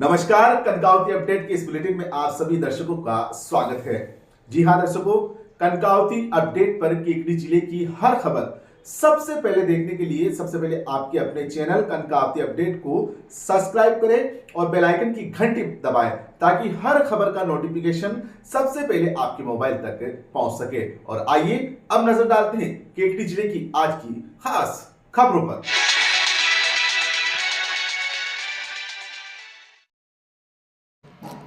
नमस्कार, कनकावती अपडेट के इस बुलेटिन में आप सभी दर्शकों का स्वागत है। जी हां दर्शकों, कनकावती अपडेट पर केकड़ी जिले की हर खबर सबसे पहले देखने के लिए सबसे पहले आपके अपने चैनल कनकावती अपडेट को सब्सक्राइब करें और बेल आइकन की घंटी दबाएं ताकि हर खबर का नोटिफिकेशन सबसे पहले आपके मोबाइल तक पहुंच सके। और आइए अब नजर डालते हैं केकड़ी जिले की आज की खास खबरों पर।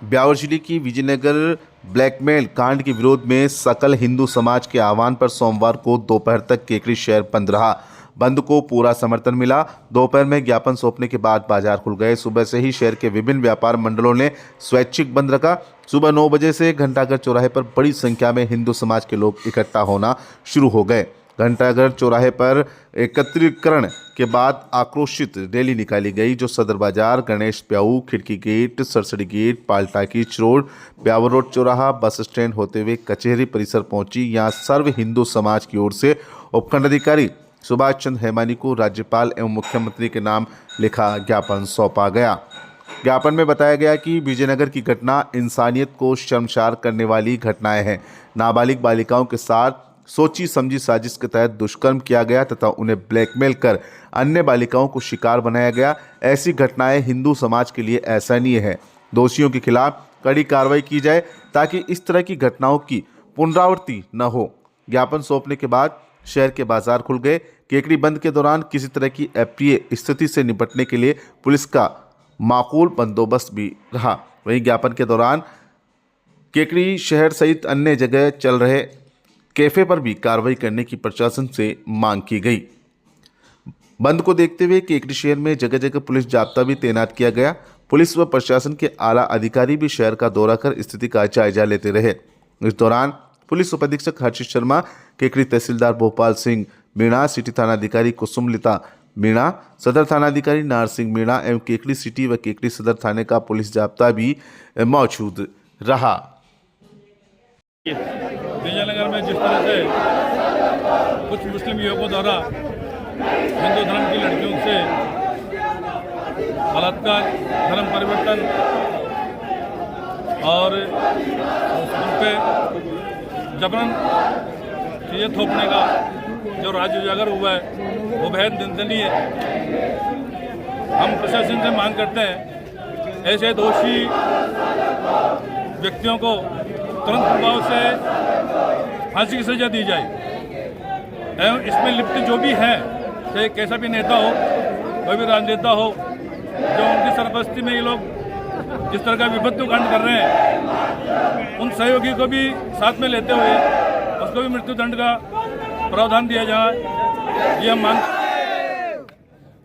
ब्यावर जिले की विजयनगर ब्लैकमेल कांड के विरोध में सकल हिंदू समाज के आह्वान पर सोमवार को दोपहर तक केकड़ी शहर बंद रहा। बंद को पूरा समर्थन मिला। दोपहर में ज्ञापन सौंपने के बाद बाजार खुल गए। सुबह से ही शहर के विभिन्न व्यापार मंडलों ने स्वैच्छिक बंद रखा। सुबह 9 बजे से घंटाघर चौराहे पर बड़ी संख्या में हिंदू समाज के लोग इकट्ठा होना शुरू हो गए। घंटाघर चौराहे पर एकत्रीकरण के बाद आक्रोशित रैली निकाली गई जो सदर बाजार, गणेश प्याऊ, खिड़की गेट, सरसड़ी गेट, पालटाकीच रोड, ब्यावर रोड चौराहा, बस स्टैंड होते हुए कचहरी परिसर पहुंची। यहां सर्व हिंदू समाज की ओर से उपखंड अधिकारी सुभाष चंद्र हेमानी को राज्यपाल एवं मुख्यमंत्री के नाम लिखा ज्ञापन सौंपा गया। ज्ञापन में बताया गया कि विजयनगर की घटना इंसानियत को शर्मसार करने वाली घटनाएं हैं। नाबालिग बालिकाओं के साथ सोची समझी साजिश के तहत दुष्कर्म किया गया तथा उन्हें ब्लैकमेल कर अन्य बालिकाओं को शिकार बनाया गया। ऐसी घटनाएं हिंदू समाज के लिए असहनीय है। दोषियों के खिलाफ कड़ी कार्रवाई की जाए ताकि इस तरह की घटनाओं की पुनरावृत्ति न हो। ज्ञापन सौंपने के बाद शहर के बाजार खुल गए। केकड़ी बंद के दौरान किसी तरह की अप्रिय स्थिति से निपटने के लिए पुलिस का माकूल बंदोबस्त भी रहा। वहीं ज्ञापन के दौरान केकड़ी शहर सहित अन्य जगह चल रहे कैफे पर भी कार्रवाई करने की प्रशासन से मांग की गई। बंद को देखते हुए केकड़ी शहर में जगह जगह पुलिस जाब्ता भी तैनात किया गया। पुलिस व प्रशासन के आला अधिकारी भी शहर का दौरा कर स्थिति का जायजा लेते रहे। इस दौरान पुलिस उपाधीक्षक हर्षित शर्मा, केकड़ी तहसीलदार भोपाल सिंह मीणा, सिटी थानाधिकारी कुसुमलता मीणा, सदर थानाधिकारी नार सिंह मीणा एवं केकड़ी सिटी व केकड़ी सदर थाने का पुलिस जाब्ता भी मौजूद रहा। विजयनगर में जिस तरह से कुछ मुस्लिम युवकों द्वारा हिंदू धर्म की लड़कियों से बलात्कार, धर्म परिवर्तन और उन पर जबरन चीज़ें थोपने का जो राज्य उजागर हुआ है वो बेहद निंदनीय है। हम प्रशासन से मांग करते हैं ऐसे दोषी व्यक्तियों को तुरंत प्रभाव से फांसी की सजा दी जाए एवं इसमें लिप्त जो भी है, चाहे कैसा भी नेता हो, कोई भी राजनेता हो, जो उनकी सरपरस्ती में ये लोग जिस तरह का विभत्व कांड कर रहे हैं, उन सहयोगी को भी साथ में लेते हुए उसको भी मृत्युदंड का प्रावधान दिया जाए, ये हम मांग।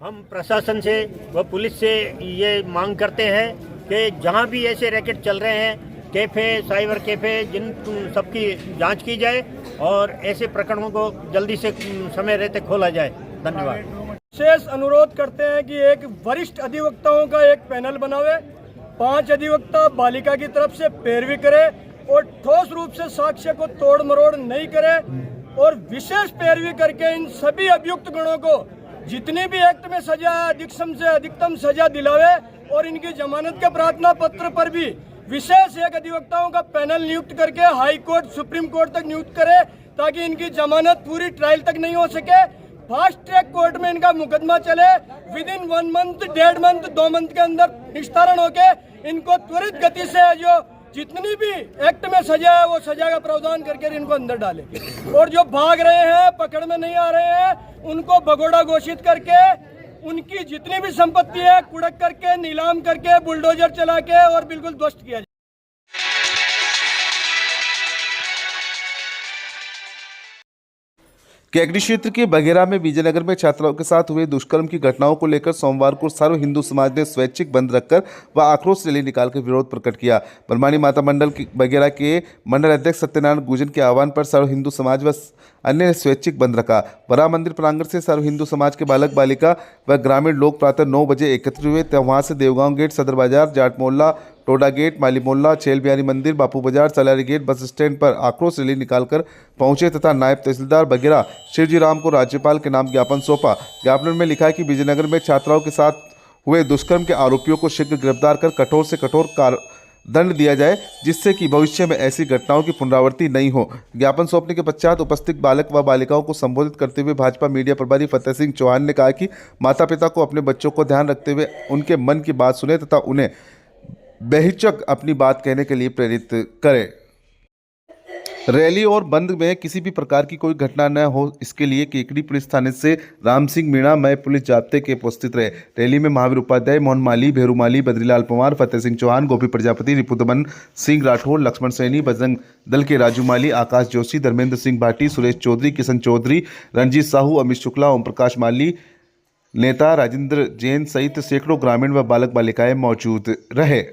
हम प्रशासन से व पुलिस से ये मांग करते हैं कि जहाँ भी ऐसे रैकेट चल रहे हैं, कैफ़े, साइबर कैफ़े, जिन सबकी जांच की जाए और ऐसे प्रकरणों को जल्दी से समय रहते खोला जाए। धन्यवाद। विशेष अनुरोध करते हैं कि एक वरिष्ठ अधिवक्ताओं का एक पैनल बनावे, 5 अधिवक्ता बालिका की तरफ से पैरवी करे और ठोस रूप से साक्ष्य को तोड़ मरोड़ नहीं करे और विशेष पैरवी करके इन सभी अभियुक्त गणों को जितनी भी एक्ट में सजा अधिकतम से अधिकतम सजा दिलावे और इनकी जमानत के प्रार्थना पत्र पर भी विशेष एक अधिवक्ताओं का पैनल नियुक्त करके हाई कोर्ट, सुप्रीम कोर्ट तक नियुक्त करे ताकि इनकी जमानत पूरी ट्रायल तक नहीं हो सके। फास्ट ट्रैक कोर्ट में इनका मुकदमा चले, with in 1 month, 1.5 month, 2 month के अंदर निस्तारण होके इनको त्वरित गति से जो जितनी भी एक्ट में सजा है वो सजा का प्रावधान करके इनको अंदर डाले और जो भाग रहे हैं, पकड़ में नहीं आ रहे हैं, उनको भगोड़ा घोषित करके उनकी जितनी भी संपत्ति है कुड़क करके, नीलाम करके, बुलडोजर चला के और बिल्कुल ध्वस्त किया जाए। केकड़ी क्षेत्र के बघेरा में विजयनगर में छात्राओं के साथ हुए दुष्कर्म की घटनाओं को लेकर सोमवार को सर्व हिंदू समाज ने स्वैच्छिक बंद रखकर व आक्रोश रैली निकालकर विरोध प्रकट किया। ब्रह्माणी माता मंडल बघेरा के मंडल अध्यक्ष सत्यनारायण गुजन के आह्वान पर सर्व हिंदू समाज व अन्य ने स्वैच्छिक बंद रखा। बरा मंदिर प्रांगण से सर्व हिंदू समाज के बालक बालिका व ग्रामीण लोग प्रातः 9 बजे एकत्रित हुए। वहां से देवगांव गेट, सदर बाजार, जाट मोहल्ला, टोडा गेट, माली मोहल्ला, छेल बिहारी मंदिर, बापू बाजार, सलारी गेट, बस स्टैंड पर आक्रोश रैली निकालकर पहुंचे तथा नायब तहसीलदार बघेरा शिवजी राम को राज्यपाल के नाम ज्ञापन सौंपा। ज्ञापन में लिखा है कि विजयनगर में छात्राओं के साथ हुए दुष्कर्म के आरोपियों को शीघ्र गिरफ्तार कर कठोर से कठोर दंड दिया जाए, जिससे कि भविष्य में ऐसी घटनाओं की पुनरावृत्ति नहीं हो। ज्ञापन सौंपने के पश्चात उपस्थित बालक व बालिकाओं को संबोधित करते हुए भाजपा मीडिया प्रभारी फतेह सिंह चौहान ने कहा कि माता पिता को अपने बच्चों को ध्यान रखते हुए उनके मन की बात सुने तथा उन्हें बेहिचक अपनी बात कहने के लिए प्रेरित करें। रैली और बंद में किसी भी प्रकार की कोई घटना न हो, इसके लिए केकड़ी पुलिस थाने से राम सिंह मीणा मय पुलिस जाब्ते के उपस्थित रहे। रैली में महावीर उपाध्याय, मोहन माली, भेरू माली, बद्रीलाल पवार, फतेह सिंह चौहान, गोपी प्रजापति, रिपुदमन सिंह राठौर, लक्ष्मण सैनी, बजरंग दल के राजू माली, आकाश जोशी, धर्मेंद्र सिंह भाटी, सुरेश चौधरी, किशन चौधरी, रणजीत साहू, अमित शुक्ला, ओम प्रकाश माली, नेता राजेंद्र जैन सहित सैकड़ों ग्रामीण व बालक बालिकाएं मौजूद रहे।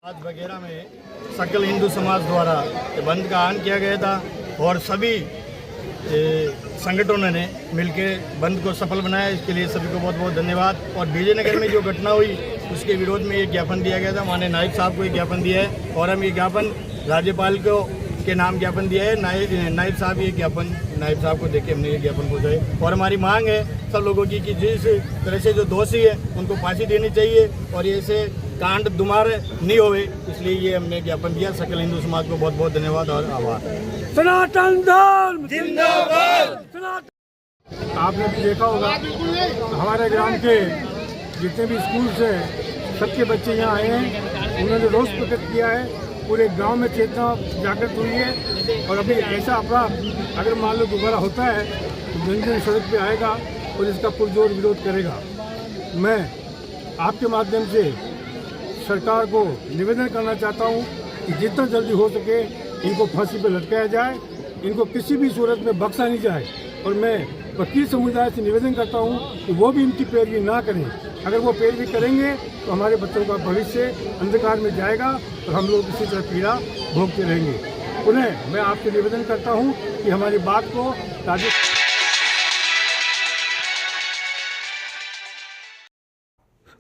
आज वगैरह में सकल हिंदू समाज द्वारा बंद का आह्वान किया गया था और सभी संगठनों ने मिलकर बंद को सफल बनाया। इसके लिए सभी को बहुत बहुत धन्यवाद। और विजयनगर में जो घटना हुई उसके विरोध में एक ज्ञापन दिया गया था, माननीय नायब साहब को एक ज्ञापन दिया है और हम ये ज्ञापन राज्यपाल को के नाम ज्ञापन दिया है। नायब साहब ये ज्ञापन नायब साहब को देके हमने ये ज्ञापन पहुँचाए और हमारी मांग है सब लोगों की कि जिस तरह से जो दोषी है उनको फांसी देनी चाहिए और ऐसे कांड दोबारा नहीं होवे, इसलिए ये हमने ज्ञापन दिया। सकल हिंदू समाज को बहुत बहुत धन्यवाद और आभार। सनातन धर्म जिंदाबाद। आपने भी देखा होगा हमारे ग्राम के जितने भी स्कूल हैं सबके बच्चे यहाँ आए हैं, उन्होंने रोष प्रकट किया है। पूरे गांव में चेतना जागृत हुई है और अभी ऐसा अपराध अगर मान लो दोबारा होता है तो जन जन सड़क पे आएगा और इसका पुरजोर विरोध करेगा। मैं आपके माध्यम से सरकार को निवेदन करना चाहता हूं कि जितना जल्दी हो सके इनको फांसी पर लटकाया जाए, इनको किसी भी सूरत में बख्शा नहीं जाए। और मैं वकील समुदाय से निवेदन करता हूं कि वो भी इनकी पैरवी ना करें। अगर वो पैरवी करेंगे तो हमारे बच्चों का भविष्य अंधकार में जाएगा और हम लोग इसी तरह पीड़ा भोगते रहेंगे। उन्हें मैं आपसे निवेदन करता हूं कि हमारी बात को राज्य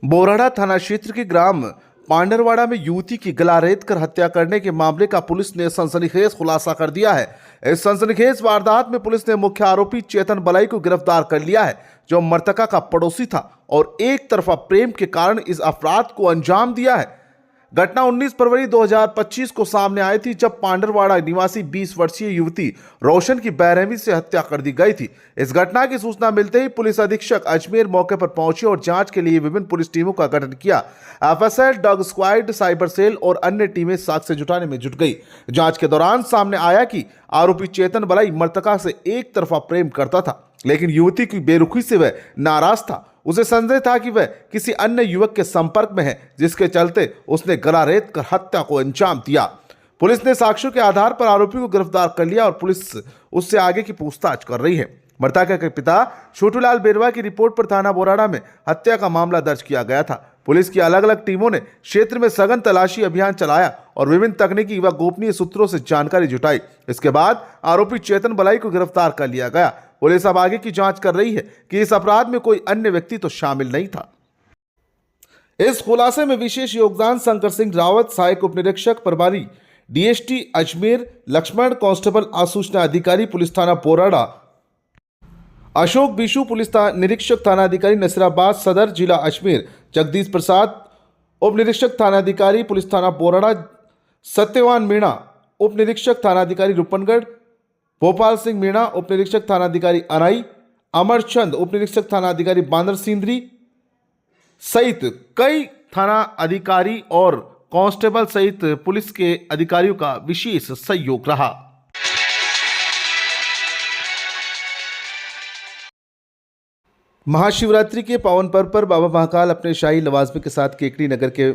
बोराड़ा थाना क्षेत्र के ग्राम पांडरवाड़ा में युवती की गला रेत कर हत्या करने के मामले का पुलिस ने सनसनीखेज खुलासा कर दिया है। इस सनसनीखेज वारदात में पुलिस ने मुख्य आरोपी चेतन बलाई को गिरफ्तार कर लिया है, जो मृतका का पड़ोसी था और एक तरफा प्रेम के कारण इस अपराध को अंजाम दिया है। घटना 19 फरवरी 2025 को सामने आई थी, जब पांडरवाड़ा निवासी 20 वर्षीय युवती रोशन की बेरहमी से हत्या कर दी गई थी। इस घटना की सूचना मिलते ही पुलिस अधीक्षक अजमेर मौके पर पहुंचे और जांच के लिए विभिन्न पुलिस टीमों का गठन किया। FSL, dog squad, cyber cell और अन्य टीमें साक्ष्य जुटाने में जुट गई। जांच के दौरान सामने आया कि आरोपी चेतन बलाई मृतका से एक तरफा प्रेम करता था, लेकिन युवती की बेरुखी से वह नाराज था। उसे संदेह था कि वह किसी अन्य युवक के संपर्क में है, जिसके चलते उसने गला रेत कर हत्या को अंजाम दिया। पुलिस ने साक्ष्यों के आधार पर आरोपी को गिरफ्तार कर लिया और पुलिस उससे आगे की पूछताछ कर रही है। मृतका के पिता छोटूलाल बेरवा की रिपोर्ट पर थाना बोराड़ा में हत्या का मामला दर्ज किया गया था। पुलिस की अलग अलग टीमों ने क्षेत्र में सघन तलाशी अभियान चलाया और विभिन्न तकनीकी व गोपनीय सूत्रों से जानकारी जुटाई। इसके बाद आरोपी चेतन बलाई को गिरफ्तार कर लिया गया। पुलिस अब आगे की जांच कर रही है कि इस अपराध में कोई अन्य व्यक्ति तो शामिल नहीं था। इस खुलासे में विशेष योगदान शंकर सिंह रावत, सहायक उप निरीक्षक प्रभारी डीएसटी अजमेर, लक्ष्मण कांस्टेबल आसूचना अधिकारी पुलिस थाना बोराड़ा, अशोक बिशु पुलिस निरीक्षक थाना अधिकारी नसीराबाद सदर जिला अजमेर, जगदीश प्रसाद उप निरीक्षक थाना अधिकारी पुलिस थाना बोराड़ा, सत्यवान मीणा उप निरीक्षक थाना अधिकारी रूपनगढ़, भोपाल सिंह मीणा उप निरीक्षक थाना अधिकारी अनाई, अमर चंद उप निरीक्षक थाना अधिकारी बांदर सिंदरी सहित कई थाना अधिकारी और कांस्टेबल सहित पुलिस के अधिकारियों का विशेष सहयोग रहा। महाशिवरात्रि के पावन पर्व पर बाबा महाकाल अपने शाही लवाजमे के साथ केकड़ी नगर के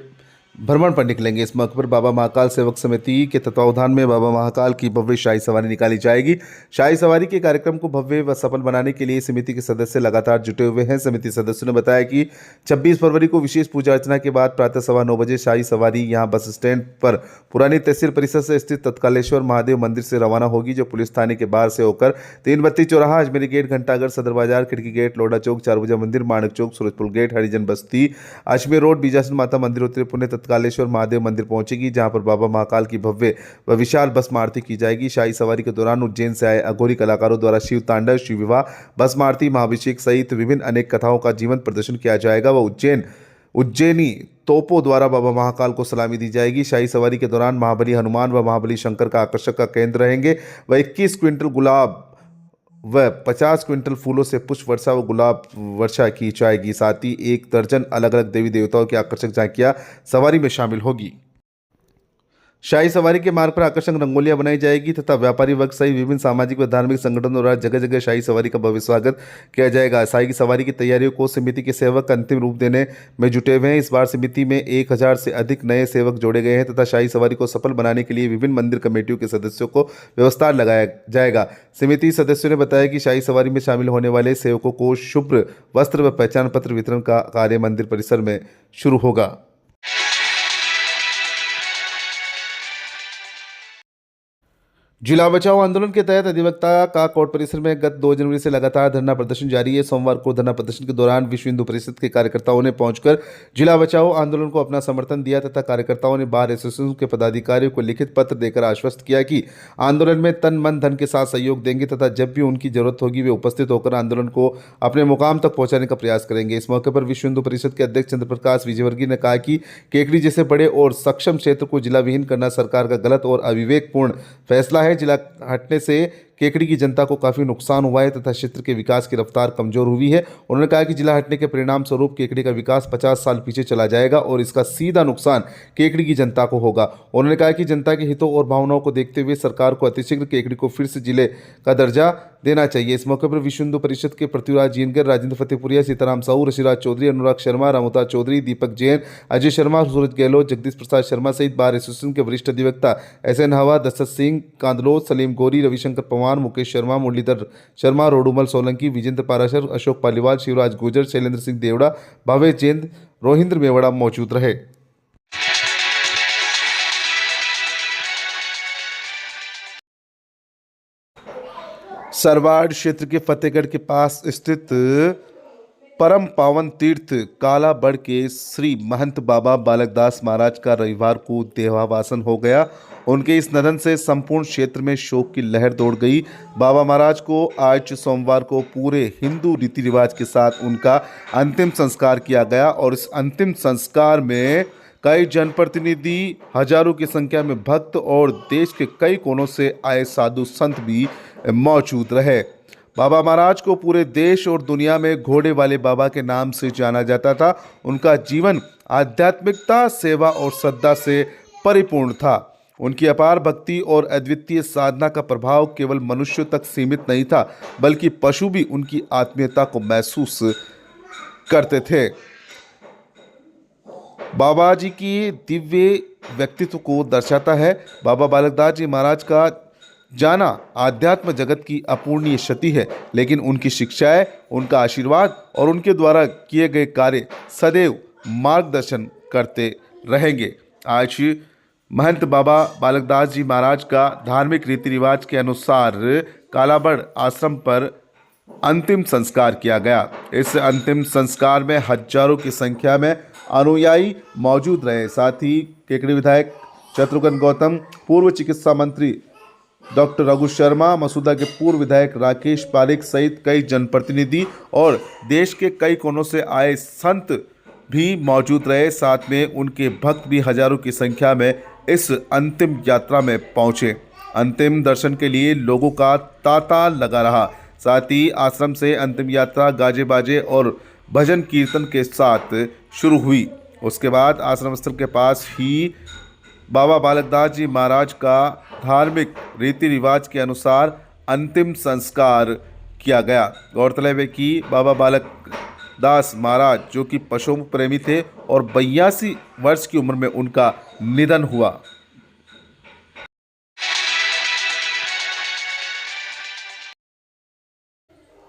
भ्रमण पर निकलेंगे। इस मौके पर बाबा महाकाल सेवक समिति के तत्वावधान में बाबा महाकाल की भव्य शाही सवारी निकाली जाएगी। शाही सवारी के कार्यक्रम को भव्य व सफल बनाने के लिए समिति के सदस्य लगातार जुटे हुए हैं। समिति सदस्यों ने बताया कि 26 फरवरी को विशेष पूजा अर्चना के बाद प्रातः 9:15 बजे शाही सवारी यहां बस स्टैंड पर पुरानी तहसील परिसर से स्थित तत्कालेश्वर महादेव मंदिर से रवाना होगी, जो पुलिस थाने के बाहर से होकर 3 बत्ती चौराहा, अजमेरी गेट, घंटाघर, सदर बाजार, खिड़की गेट, लोढ़ा चौक, चारभुजा मंदिर, माणक चौक, सूरजपुर गेट, हरिजन बस्ती, अजमेर रोड, बीजासन माता मंदिर होते पुणे तत्कालेश्वर महादेव मंदिर पहुंचेगी, जहां पर बाबा महाकाल की भव्य व विशाल भस्म आरती की जाएगी। शाही सवारी के दौरान उज्जैन से आए अघोरी कलाकारों द्वारा शिव तांडव, शिव विवाह, भस्म आरती, महाभिषेक सहित विभिन्न अनेक कथाओं का जीवंत प्रदर्शन किया जाएगा व उज्जैनी तोपों द्वारा बाबा महाकाल को सलामी दी जाएगी। शाही सवारी के दौरान महाबली हनुमान व महाबली शंकर का आकर्षक का केंद्र रहेंगे व 21 क्विंटल गुलाब व 50 क्विंटल फूलों से पुष्प वर्षा व गुलाब वर्षा की जाएगी। साथ ही 1 दर्जन अलग अलग देवी देवताओं की आकर्षक झांकियां सवारी में शामिल होगी। शाही सवारी के मार्ग पर आकर्षक रंगोलियां बनाई जाएगी तथा व्यापारी वर्ग सहित विभिन्न सामाजिक व धार्मिक संगठनों द्वारा जगह जगह शाही सवारी का भव्य स्वागत किया जाएगा। शाही सवारी की तैयारियों को समिति के सेवक अंतिम रूप देने में जुटे हुए हैं। इस बार समिति में 1000 से अधिक नए सेवक जोड़े गए हैं तथा शाही सवारी को सफल बनाने के लिए विभिन्न मंदिर कमेटियों के सदस्यों को व्यवस्था लगाया जाएगा। समिति सदस्यों ने बताया कि शाही सवारी में शामिल होने वाले सेवकों को शुभ्र वस्त्र व पहचान पत्र वितरण का कार्य मंदिर परिसर में शुरू होगा। जिला बचाओ आंदोलन के तहत अधिवक्ता का कोर्ट परिसर में गत 2 जनवरी से लगातार धरना प्रदर्शन जारी है। सोमवार को धरना प्रदर्शन के दौरान विश्व हिंदू परिषद के कार्यकर्ताओं ने पहुंचकर जिला बचाओ आंदोलन को अपना समर्थन दिया तथा कार्यकर्ताओं ने बार एसोसिएशन के पदाधिकारियों को लिखित पत्र देकर आश्वस्त किया कि आंदोलन में तन मन धन के साथ सहयोग देंगे तथा जब भी उनकी जरूरत होगी वे उपस्थित होकर आंदोलन को अपने मुकाम तक पहुंचाने का प्रयास करेंगे। इस मौके पर विश्व हिंदू परिषद के अध्यक्ष चंद्र प्रकाश विजयवर्गीय ने कहा कि केकड़ी जैसे बड़े और सक्षम क्षेत्र को जिला विहीन करना सरकार का गलत और अविवेकपूर्ण फैसला है। जिला हटने से केकड़ी की जनता को काफी नुकसान हुआ है तथा क्षेत्र के विकास की रफ्तार कमजोर हुई है। उन्होंने कहा कि जिला हटने के परिणाम स्वरूप केकड़ी का विकास 50 साल पीछे चला जाएगा और इसका सीधा नुकसान केकड़ी की जनता को होगा। उन्होंने कहा कि जनता के हितों और भावनाओं को देखते हुए सरकार को अतिशीघ्र केकड़ी को फिर से जिले का दर्जा देना चाहिए। इस मौके पर विश्व हिंदू परिषद के पृथ्वीराज जीनगर, राजेंद्र फतेहपुरिया, सीताराम साहू, ऋषिराज चौधरी, अनुराग शर्मा, रामोता चौधरी, दीपक जैन, अजय शर्मा, सूरज गहलोत, जगदीश प्रसाद शर्मा सहित बार एसोसिएशन के वरिष्ठ अधिवक्ता SN हवा, दशरथ सिंह कांदलोत, सलीम गोरी, रविशंकर पवार, मुकेश शर्मा, मुरलीधर शर्मा, रोडुमल सोलंकी, विजेंद्र पाराशर, अशोक पालीवाल, शिवराज गुर्जर, शैलेंद्र सिंह देवड़ा, भावेश जैन, रोहिंद्र मेवड़ा मौजूद रहे। सरवाड़ क्षेत्र के फतेहगढ़ के पास स्थित परम पावन तीर्थ कालाबड़ के श्री महंत बाबा बालकदास महाराज का रविवार को देहावसान हो गया। उनके इस निधन से संपूर्ण क्षेत्र में शोक की लहर दौड़ गई। बाबा महाराज को आज सोमवार को पूरे हिंदू रीति रिवाज के साथ उनका अंतिम संस्कार किया गया और इस अंतिम संस्कार में कई जनप्रतिनिधि, हजारों की संख्या में भक्त और देश के कई कोनों से आए साधु संत भी मौजूद रहे। बाबा महाराज को पूरे देश और दुनिया में घोड़े वाले बाबा के नाम से जाना जाता था। उनका जीवन आध्यात्मिकता, सेवा और श्रद्धा से परिपूर्ण था। उनकी अपार भक्ति और अद्वितीय साधना का प्रभाव केवल मनुष्यों तक सीमित नहीं था, बल्कि पशु भी उनकी आत्मीयता को महसूस करते थे। बाबा जी की दिव्य व्यक्तित्व को दर्शाता है। बाबा बालकदास जी महाराज का जाना आध्यात्म जगत की अपूर्णीय क्षति है, लेकिन उनकी शिक्षाएं, उनका आशीर्वाद और उनके द्वारा किए गए कार्य सदैव मार्गदर्शन करते रहेंगे। आज महंत बाबा बालकदास जी महाराज का धार्मिक रीति रिवाज के अनुसार कालाबड़ आश्रम पर अंतिम संस्कार किया गया। इस अंतिम संस्कार में हजारों की संख्या में अनुयायी मौजूद रहे। साथ ही केकड़ी विधायक शत्रुघ्न गौतम, पूर्व चिकित्सा मंत्री डॉक्टर रघु शर्मा, मसूदा के पूर्व विधायक राकेश पारिक सहित कई जनप्रतिनिधि और देश के कई कोनों से आए संत भी मौजूद रहे। साथ में उनके भक्त भी हजारों की संख्या में इस अंतिम यात्रा में पहुंचे। अंतिम दर्शन के लिए लोगों का तांता लगा रहा। साथ ही आश्रम से अंतिम यात्रा गाजे बाजे और भजन कीर्तन के साथ शुरू हुई। उसके बाद आश्रम स्थल के पास ही बाबा बालकदास जी महाराज का धार्मिक रीति रिवाज के अनुसार अंतिम संस्कार किया गया। गौरतलब है कि बाबा बालकदास महाराज जो कि पशु प्रेमी थे और 82 वर्ष की उम्र में उनका निधन हुआ।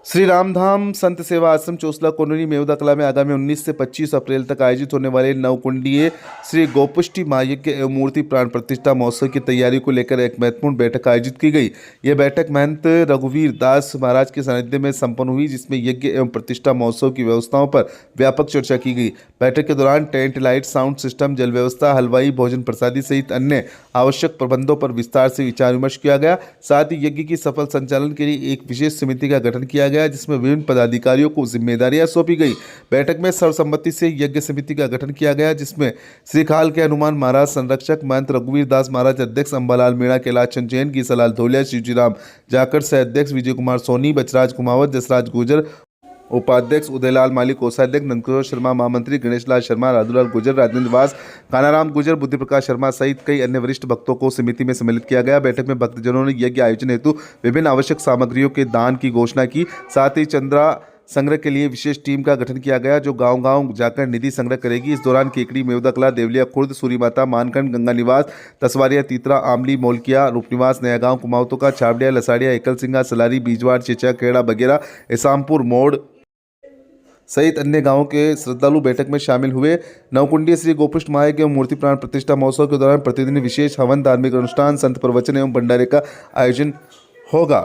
श्री रामधाम संत सेवा आश्रम चोसला कॉलोनी मेवदा कला में आगामी 19 से 25 अप्रैल तक आयोजित होने वाले नवकुंडीय श्री गोपुष्टि महायज्ञ एवं मूर्ति प्राण प्रतिष्ठा महोत्सव की तैयारी को लेकर एक महत्वपूर्ण बैठक आयोजित की गई। यह बैठक महंत रघुवीर दास महाराज के सानिध्य में संपन्न हुई, जिसमें यज्ञ एवं प्रतिष्ठा महोत्सव की व्यवस्थाओं पर व्यापक चर्चा की गई। बैठक के दौरान टेंट, लाइट, साउंड सिस्टम, जल व्यवस्था, हलवाई, भोजन प्रसादी सहित अन्य आवश्यक प्रबंधों पर विस्तार से विचार विमर्श किया गया। साथ ही यज्ञ की सफल संचालन के लिए एक विशेष समिति का गठन किया गया, जिसमें विभिन्न पदाधिकारियों को जिम्मेदारियां सौंपी गई। बैठक में सर्वसम्मति से यज्ञ समिति का गठन किया गया, जिसमें श्रीखाल के हनुमान महाराज संरक्षक, महंत रघुवीर दास महाराज अध्यक्ष, अंबालाल मीणा, कैलाश चंद जैन, गीसालाल धोलिया, शिवजीराम जाकर सह अध्यक्ष, विजय कुमार सोनी, बचराज कुमावत, जसराज गुर्जर उपाध्यक्ष, उदयलाल माली कोषाध्यक्ष, नंदकिशोर शर्मा महामंत्री, गणेश लाल शर्मा, राधुलाल गुर्जर, राजेंद्र वास, कानाराम गुर्जर, बुद्धि प्रकाश शर्मा सहित कई अन्य वरिष्ठ भक्तों को समिति में सम्मिलित किया गया। बैठक में भक्तजनों ने यज्ञ आयोजन हेतु विभिन्न आवश्यक सामग्रियों के दान की घोषणा की। साथ ही चंद्रा संग्रह के लिए विशेष टीम का गठन किया गया, जो गांव-गांव जाकर निधि संग्रह करेगी। इस दौरान केकड़ी, मेवदा कला, देवलिया खुर्द, सूरी माता, मानखंड, गंगा निवास, तसवारिया, तीतरा, आमली, मोलकिया, रूपनिवास, नया गांव, कुमावतों का, छावड़िया, लसाड़िया, एकल सिंगा, सलारी, बीजवाड़, चिचा, खेड़ा, बगेरा, इसामपुर मोड़ सहित अन्य गांवों के श्रद्धालु बैठक में शामिल हुए। नवकुंडीय श्री गोपुष्ट महायज्ञ एवं मूर्ति प्राण प्रतिष्ठा महोत्सव के दौरान प्रतिदिन विशेष हवन, धार्मिक अनुष्ठान, संत प्रवचन एवं भंडारे का आयोजन होगा।